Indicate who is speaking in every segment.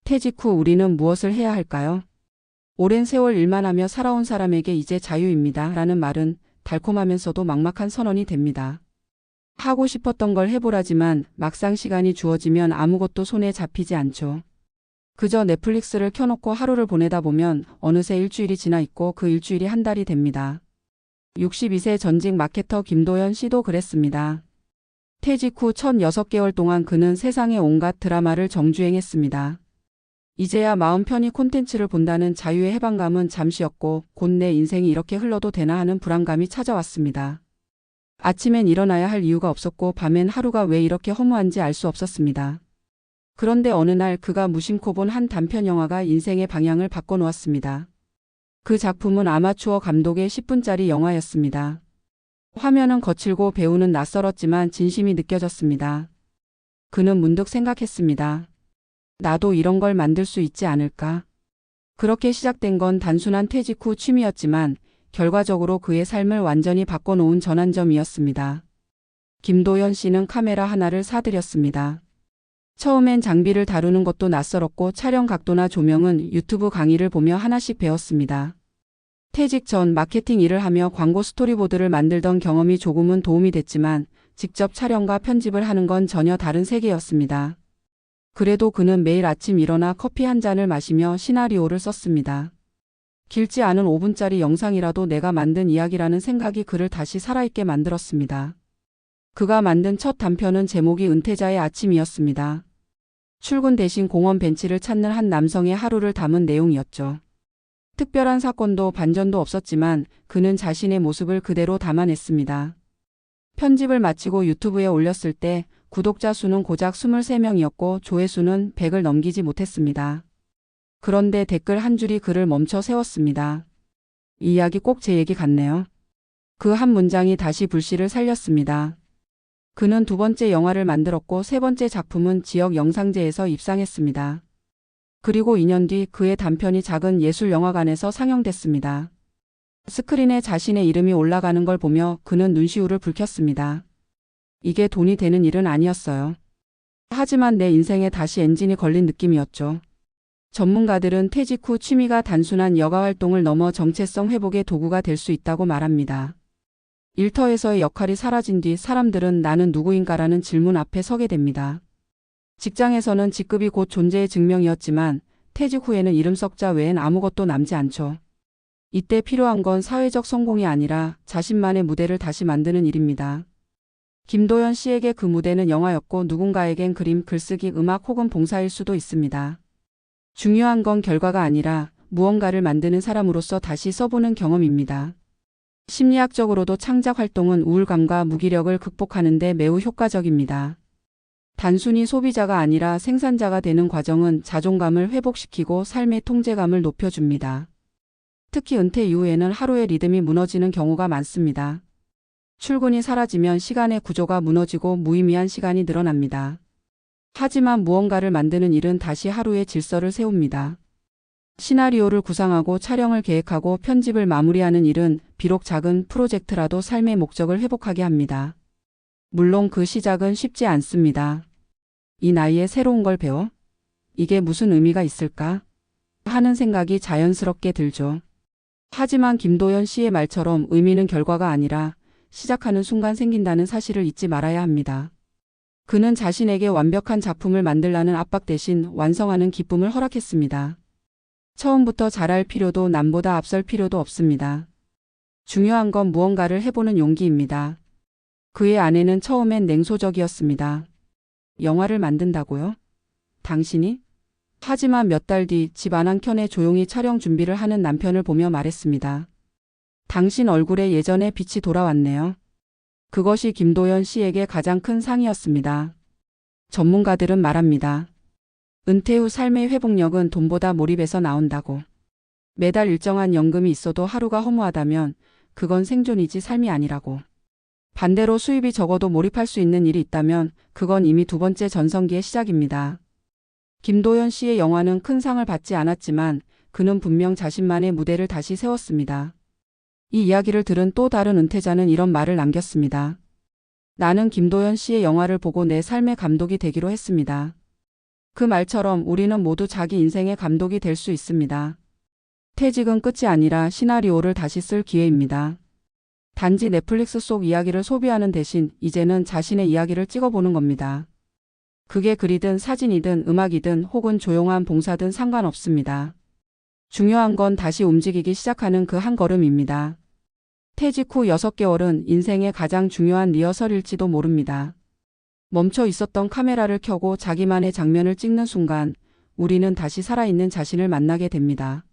Speaker 1: 퇴직 후 우리는 무엇을 해야 할까요? 오랜 세월 일만 하며 살아온 사람에게 이제 자유입니다. 라는 말은 달콤하면서도 막막한 선언이 됩니다. 하고 싶었던 걸 해보라지만 막상 시간이 주어지면 아무것도 손에 잡히지 않죠. 그저 넷플릭스를 켜놓고 하루를 보내다 보면 어느새 일주일이 지나 있고 그 일주일이 한 달이 됩니다. 62세 전직 마케터 김도연 씨도 그랬습니다. 퇴직 후 첫 6개월 동안 그는 세상의 온갖 드라마를 정주행했습니다. 이제야 마음 편히 콘텐츠를 본다는 자유의 해방감은 잠시였고 곧 내 인생이 이렇게 흘러도 되나 하는 불안감이 찾아왔습니다. 아침엔 일어나야 할 이유가 없었고 밤엔 하루가 왜 이렇게 허무한지 알 수 없었습니다. 그런데 어느 날 그가 무심코 본 한 단편 영화가 인생의 방향을 바꿔놓았습니다. 그 작품은 아마추어 감독의 10분짜리 영화였습니다. 화면은 거칠고 배우는 낯설었지만 진심이 느껴졌습니다. 그는 문득 생각했습니다. 나도 이런 걸 만들 수 있지 않을까? 그렇게 시작된 건 단순한 퇴직 후 취미였지만 결과적으로 그의 삶을 완전히 바꿔놓은 전환점이었습니다. 김도연 씨는 카메라 하나를 사들였습니다. 처음엔 장비를 다루는 것도 낯설었고 촬영 각도나 조명은 유튜브 강의를 보며 하나씩 배웠습니다. 퇴직 전 마케팅 일을 하며 광고 스토리보드를 만들던 경험이 조금은 도움이 됐지만 직접 촬영과 편집을 하는 건 전혀 다른 세계였습니다. 그래도 그는 매일 아침 일어나 커피 한 잔을 마시며 시나리오를 썼습니다. 길지 않은 5분짜리 영상이라도 내가 만든 이야기라는 생각이 그를 다시 살아있게 만들었습니다. 그가 만든 첫 단편은 제목이 은퇴자의 아침이었습니다. 출근 대신 공원 벤치를 찾는 한 남성의 하루를 담은 내용이었죠. 특별한 사건도 반전도 없었지만 그는 자신의 모습을 그대로 담아냈습니다. 편집을 마치고 유튜브에 올렸을 때 구독자 수는 고작 23명이었고 조회수는 100을 넘기지 못했습니다. 그런데 댓글 한 줄이 그를 멈춰 세웠습니다. 이 이야기 꼭 제 얘기 같네요. 그 한 문장이 다시 불씨를 살렸습니다. 그는 두 번째 영화를 만들었고 세 번째 작품은 지역 영상제에서 입상했습니다. 그리고 2년 뒤 그의 단편이 작은 예술영화관에서 상영됐습니다. 스크린에 자신의 이름이 올라가는 걸 보며 그는 눈시울을 붉혔습니다. 이게 돈이 되는 일은 아니었어요. 하지만 내 인생에 다시 엔진이 걸린 느낌이었죠. 전문가들은 퇴직 후 취미가 단순한 여가활동을 넘어 정체성 회복의 도구가 될 수 있다고 말합니다. 일터에서의 역할이 사라진 뒤 사람들은 나는 누구인가라는 질문 앞에 서게 됩니다. 직장에서는 직급이 곧 존재의 증명이었지만 퇴직 후에는 이름 석자 외엔 아무것도 남지 않죠. 이때 필요한 건 사회적 성공이 아니라 자신만의 무대를 다시 만드는 일입니다. 김도연 씨에게 그 무대는 영화였고 누군가에겐 그림, 글쓰기, 음악 혹은 봉사일 수도 있습니다. 중요한 건 결과가 아니라 무언가를 만드는 사람으로서 다시 써보는 경험입니다. 심리학적으로도 창작 활동은 우울감과 무기력을 극복하는 데 매우 효과적입니다. 단순히 소비자가 아니라 생산자가 되는 과정은 자존감을 회복시키고 삶의 통제감을 높여줍니다. 특히 은퇴 이후에는 하루의 리듬이 무너지는 경우가 많습니다. 출근이 사라지면 시간의 구조가 무너지고 무의미한 시간이 늘어납니다. 하지만 무언가를 만드는 일은 다시 하루의 질서를 세웁니다. 시나리오를 구상하고 촬영을 계획하고 편집을 마무리하는 일은 비록 작은 프로젝트라도 삶의 목적을 회복하게 합니다. 물론 그 시작은 쉽지 않습니다. 이 나이에 새로운 걸 배워? 이게 무슨 의미가 있을까? 하는 생각이 자연스럽게 들죠. 하지만 김도연 씨의 말처럼 의미는 결과가 아니라 시작하는 순간 생긴다는 사실을 잊지 말아야 합니다. 그는 자신에게 완벽한 작품을 만들라는 압박 대신 완성하는 기쁨을 허락했습니다. 처음부터 잘할 필요도 남보다 앞설 필요도 없습니다. 중요한 건 무언가를 해보는 용기입니다. 그의 아내는 처음엔 냉소적이었습니다. 영화를 만든다고요? 당신이? 하지만 몇 달 뒤 집 안 한 켠에 조용히 촬영 준비를 하는 남편을 보며 말했습니다. 당신 얼굴에 예전의 빛이 돌아왔네요. 그것이 김도연 씨에게 가장 큰 상이었습니다. 전문가들은 말합니다. 은퇴 후 삶의 회복력은 돈보다 몰입에서 나온다고. 매달 일정한 연금이 있어도 하루가 허무하다면 그건 생존이지 삶이 아니라고. 반대로 수입이 적어도 몰입할 수 있는 일이 있다면 그건 이미 두 번째 전성기의 시작입니다. 김도연 씨의 영화는 큰 상을 받지 않았지만 그는 분명 자신만의 무대를 다시 세웠습니다. 이 이야기를 들은 또 다른 은퇴자는 이런 말을 남겼습니다. 나는 김도연 씨의 영화를 보고 내 삶의 감독이 되기로 했습니다. 그 말처럼 우리는 모두 자기 인생의 감독이 될 수 있습니다. 퇴직은 끝이 아니라 시나리오를 다시 쓸 기회입니다. 단지 넷플릭스 속 이야기를 소비하는 대신 이제는 자신의 이야기를 찍어보는 겁니다. 그게 글이든 사진이든 음악이든 혹은 조용한 봉사든 상관없습니다. 중요한 건 다시 움직이기 시작하는 그 한 걸음입니다. 퇴직 후 6개월은 인생의 가장 중요한 리허설일지도 모릅니다. 멈춰 있었던 카메라를 켜고 자기만의 장면을 찍는 순간 우리는 다시 살아있는 자신을 만나게 됩니다.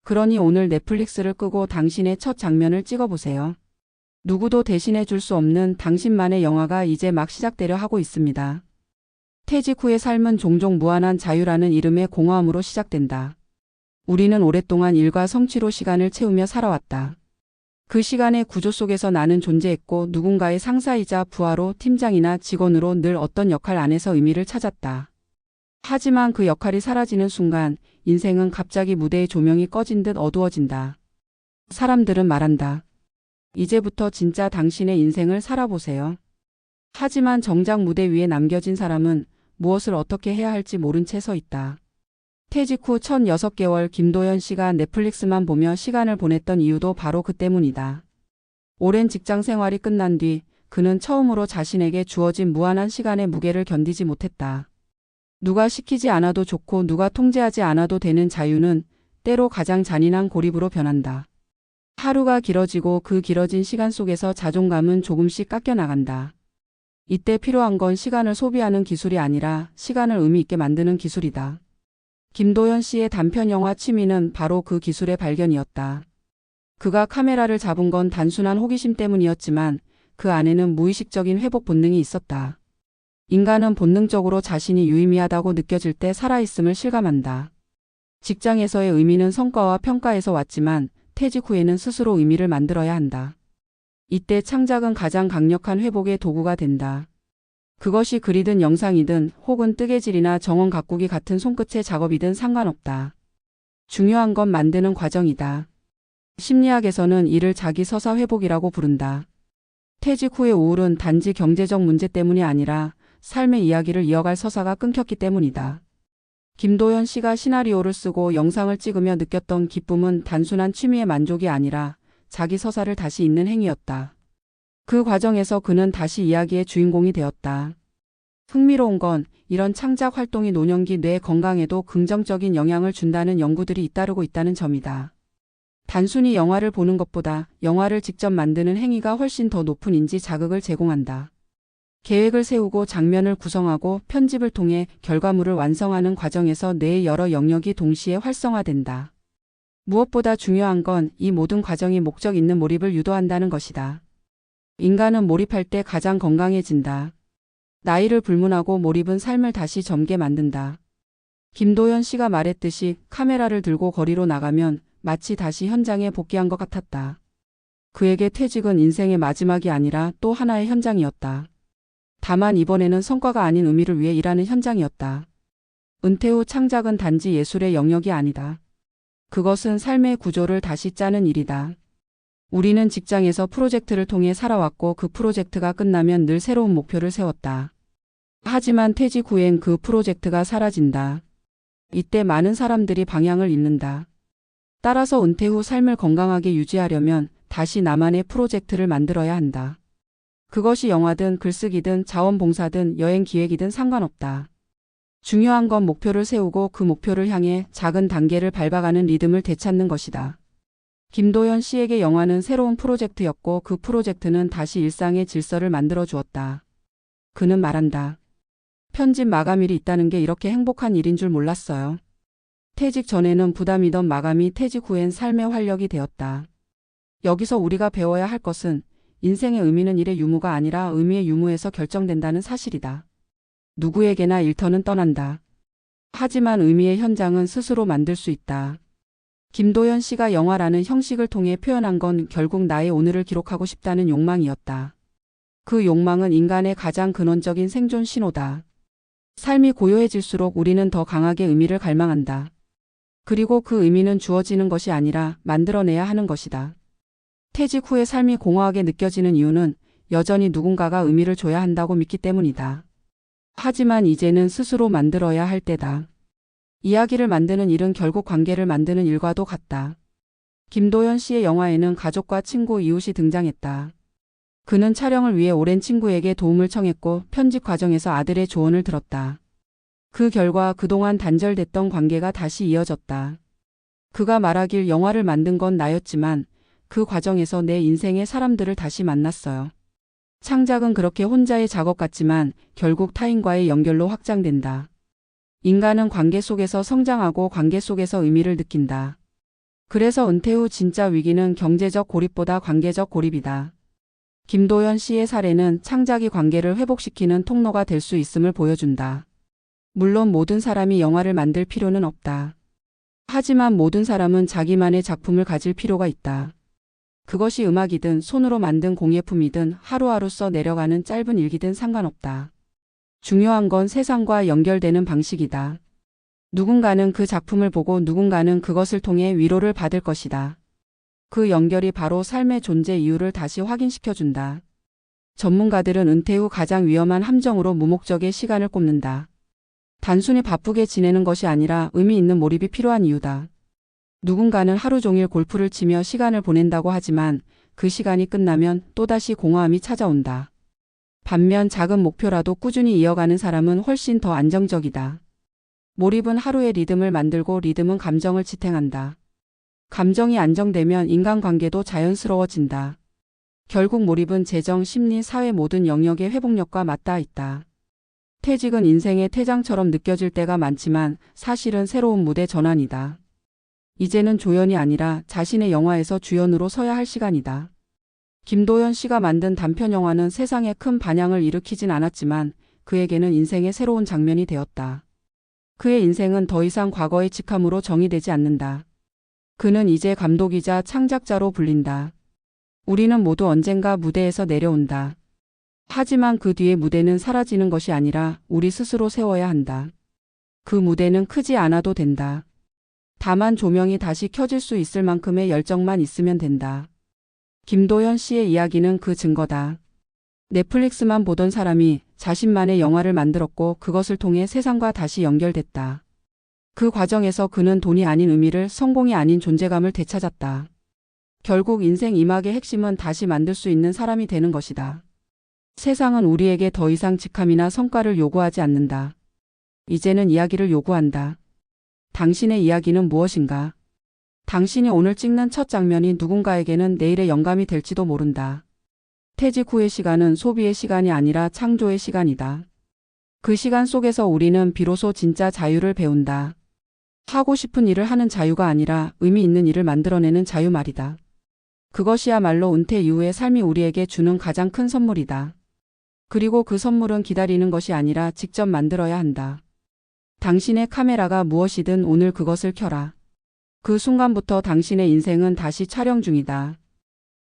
Speaker 1: 그러니 오늘 넷플릭스를 끄고 당신의 첫 장면을 찍어보세요. 누구도 대신해 줄 수 없는 당신만의 영화가 이제 막 시작되려 하고 있습니다. 퇴직 후의 삶은 종종 무한한 자유라는 이름의 공허함으로 시작된다. 우리는 오랫동안 일과 성취로 시간을 채우며 살아왔다. 그 시간의 구조 속에서 나는 존재했고 누군가의 상사이자 부하로 팀장이나 직원으로 늘 어떤 역할 안에서 의미를 찾았다. 하지만 그 역할이 사라지는 순간 인생은 갑자기 무대의 조명이 꺼진 듯 어두워진다. 사람들은 말한다. 이제부터 진짜 당신의 인생을 살아보세요. 하지만 정작 무대 위에 남겨진 사람은 무엇을 어떻게 해야 할지 모른 채 서 있다. 퇴직 후 첫 6개월 김도연 씨가 넷플릭스만 보며 시간을 보냈던 이유도 바로 그 때문이다. 오랜 직장 생활이 끝난 뒤 그는 처음으로 자신에게 주어진 무한한 시간의 무게를 견디지 못했다. 누가 시키지 않아도 좋고 누가 통제하지 않아도 되는 자유는 때로 가장 잔인한 고립으로 변한다. 하루가 길어지고 그 길어진 시간 속에서 자존감은 조금씩 깎여나간다. 이때 필요한 건 시간을 소비하는 기술이 아니라 시간을 의미 있게 만드는 기술이다. 김도연 씨의 단편 영화 취미는 바로 그 기술의 발견이었다. 그가 카메라를 잡은 건 단순한 호기심 때문이었지만 그 안에는 무의식적인 회복 본능이 있었다. 인간은 본능적으로 자신이 유의미하다고 느껴질 때 살아있음을 실감한다. 직장에서의 의미는 성과와 평가에서 왔지만 퇴직 후에는 스스로 의미를 만들어야 한다. 이때 창작은 가장 강력한 회복의 도구가 된다. 그것이 글이든 영상이든 혹은 뜨개질이나 정원 가꾸기 같은 손끝의 작업이든 상관없다. 중요한 건 만드는 과정이다. 심리학에서는 이를 자기 서사 회복이라고 부른다. 퇴직 후의 우울은 단지 경제적 문제 때문이 아니라 삶의 이야기를 이어갈 서사가 끊겼기 때문이다. 김도연 씨가 시나리오를 쓰고 영상을 찍으며 느꼈던 기쁨은 단순한 취미의 만족이 아니라 자기 서사를 다시 읽는 행위였다. 그 과정에서 그는 다시 이야기의 주인공이 되었다. 흥미로운 건 이런 창작 활동이 노년기 뇌 건강에도 긍정적인 영향을 준다는 연구들이 잇따르고 있다는 점이다. 단순히 영화를 보는 것보다 영화를 직접 만드는 행위가 훨씬 더 높은 인지 자극을 제공한다. 계획을 세우고 장면을 구성하고 편집을 통해 결과물을 완성하는 과정에서 뇌의 여러 영역이 동시에 활성화된다. 무엇보다 중요한 건 이 모든 과정이 목적 있는 몰입을 유도한다는 것이다. 인간은 몰입할 때 가장 건강해진다. 나이를 불문하고 몰입은 삶을 다시 젊게 만든다. 김도연 씨가 말했듯이 카메라를 들고 거리로 나가면 마치 다시 현장에 복귀한 것 같았다. 그에게 퇴직은 인생의 마지막이 아니라 또 하나의 현장이었다. 다만 이번에는 성과가 아닌 의미를 위해 일하는 현장이었다. 은퇴 후 창작은 단지 예술의 영역이 아니다. 그것은 삶의 구조를 다시 짜는 일이다. 우리는 직장에서 프로젝트를 통해 살아왔고 그 프로젝트가 끝나면 늘 새로운 목표를 세웠다. 하지만 퇴직 후엔 그 프로젝트가 사라진다. 이때 많은 사람들이 방향을 잃는다. 따라서 은퇴 후 삶을 건강하게 유지하려면 다시 나만의 프로젝트를 만들어야 한다. 그것이 영화든 글쓰기든 자원봉사든 여행 기획이든 상관없다. 중요한 건 목표를 세우고 그 목표를 향해 작은 단계를 밟아가는 리듬을 되찾는 것이다. 김도연 씨에게 영화는 새로운 프로젝트였고 그 프로젝트는 다시 일상의 질서를 만들어 주었다. 그는 말한다. 편집 마감일이 있다는 게 이렇게 행복한 일인 줄 몰랐어요. 퇴직 전에는 부담이던 마감이 퇴직 후엔 삶의 활력이 되었다. 여기서 우리가 배워야 할 것은 인생의 의미는 일의 유무가 아니라 의미의 유무에서 결정된다는 사실이다. 누구에게나 일터는 떠난다. 하지만 의미의 현장은 스스로 만들 수 있다. 김도연 씨가 영화라는 형식을 통해 표현한 건 결국 나의 오늘을 기록하고 싶다는 욕망이었다. 그 욕망은 인간의 가장 근원적인 생존 신호다. 삶이 고요해질수록 우리는 더 강하게 의미를 갈망한다. 그리고 그 의미는 주어지는 것이 아니라 만들어내야 하는 것이다. 퇴직 후의 삶이 공허하게 느껴지는 이유는 여전히 누군가가 의미를 줘야 한다고 믿기 때문이다. 하지만 이제는 스스로 만들어야 할 때다. 이야기를 만드는 일은 결국 관계를 만드는 일과도 같다. 김도연 씨의 영화에는 가족과 친구, 이웃이 등장했다. 그는 촬영을 위해 오랜 친구에게 도움을 청했고 편집 과정에서 아들의 조언을 들었다. 그 결과 그동안 단절됐던 관계가 다시 이어졌다. 그가 말하길 영화를 만든 건 나였지만 그 과정에서 내 인생의 사람들을 다시 만났어요. 창작은 그렇게 혼자의 작업 같지만 결국 타인과의 연결로 확장된다. 인간은 관계 속에서 성장하고 관계 속에서 의미를 느낀다. 그래서 은퇴 후 진짜 위기는 경제적 고립보다 관계적 고립이다. 김도연 씨의 사례는 창작이 관계를 회복시키는 통로가 될 수 있음을 보여준다. 물론 모든 사람이 영화를 만들 필요는 없다. 하지만 모든 사람은 자기만의 작품을 가질 필요가 있다. 그것이 음악이든 손으로 만든 공예품이든 하루하루 써 내려가는 짧은 일기든 상관없다. 중요한 건 세상과 연결되는 방식이다. 누군가는 그 작품을 보고 누군가는 그것을 통해 위로를 받을 것이다. 그 연결이 바로 삶의 존재 이유를 다시 확인시켜준다. 전문가들은 은퇴 후 가장 위험한 함정으로 무목적의 시간을 꼽는다. 단순히 바쁘게 지내는 것이 아니라 의미 있는 몰입이 필요한 이유다. 누군가는 하루 종일 골프를 치며 시간을 보낸다고 하지만 그 시간이 끝나면 또다시 공허함이 찾아온다. 반면 작은 목표라도 꾸준히 이어가는 사람은 훨씬 더 안정적이다. 몰입은 하루의 리듬을 만들고 리듬은 감정을 지탱한다. 감정이 안정되면 인간관계도 자연스러워진다. 결국 몰입은 재정, 심리, 사회 모든 영역의 회복력과 맞닿아 있다. 퇴직은 인생의 퇴장처럼 느껴질 때가 많지만 사실은 새로운 무대 전환이다. 이제는 조연이 아니라 자신의 영화에서 주연으로 서야 할 시간이다. 김도연 씨가 만든 단편 영화는 세상에 큰 반향을 일으키진 않았지만 그에게는 인생의 새로운 장면이 되었다. 그의 인생은 더 이상 과거의 직함으로 정의되지 않는다. 그는 이제 감독이자 창작자로 불린다. 우리는 모두 언젠가 무대에서 내려온다. 하지만 그 뒤의 무대는 사라지는 것이 아니라 우리 스스로 세워야 한다. 그 무대는 크지 않아도 된다. 다만 조명이 다시 켜질 수 있을 만큼의 열정만 있으면 된다. 김도연 씨의 이야기는 그 증거다. 넷플릭스만 보던 사람이 자신만의 영화를 만들었고 그것을 통해 세상과 다시 연결됐다. 그 과정에서 그는 돈이 아닌 의미를, 성공이 아닌 존재감을 되찾았다. 결국 인생 이막의 핵심은 다시 만들 수 있는 사람이 되는 것이다. 세상은 우리에게 더 이상 직함이나 성과를 요구하지 않는다. 이제는 이야기를 요구한다. 당신의 이야기는 무엇인가? 당신이 오늘 찍는 첫 장면이 누군가에게는 내일의 영감이 될지도 모른다. 퇴직 후의 시간은 소비의 시간이 아니라 창조의 시간이다. 그 시간 속에서 우리는 비로소 진짜 자유를 배운다. 하고 싶은 일을 하는 자유가 아니라 의미 있는 일을 만들어내는 자유 말이다. 그것이야말로 은퇴 이후의 삶이 우리에게 주는 가장 큰 선물이다. 그리고 그 선물은 기다리는 것이 아니라 직접 만들어야 한다. 당신의 카메라가 무엇이든 오늘 그것을 켜라. 그 순간부터 당신의 인생은 다시 촬영 중이다.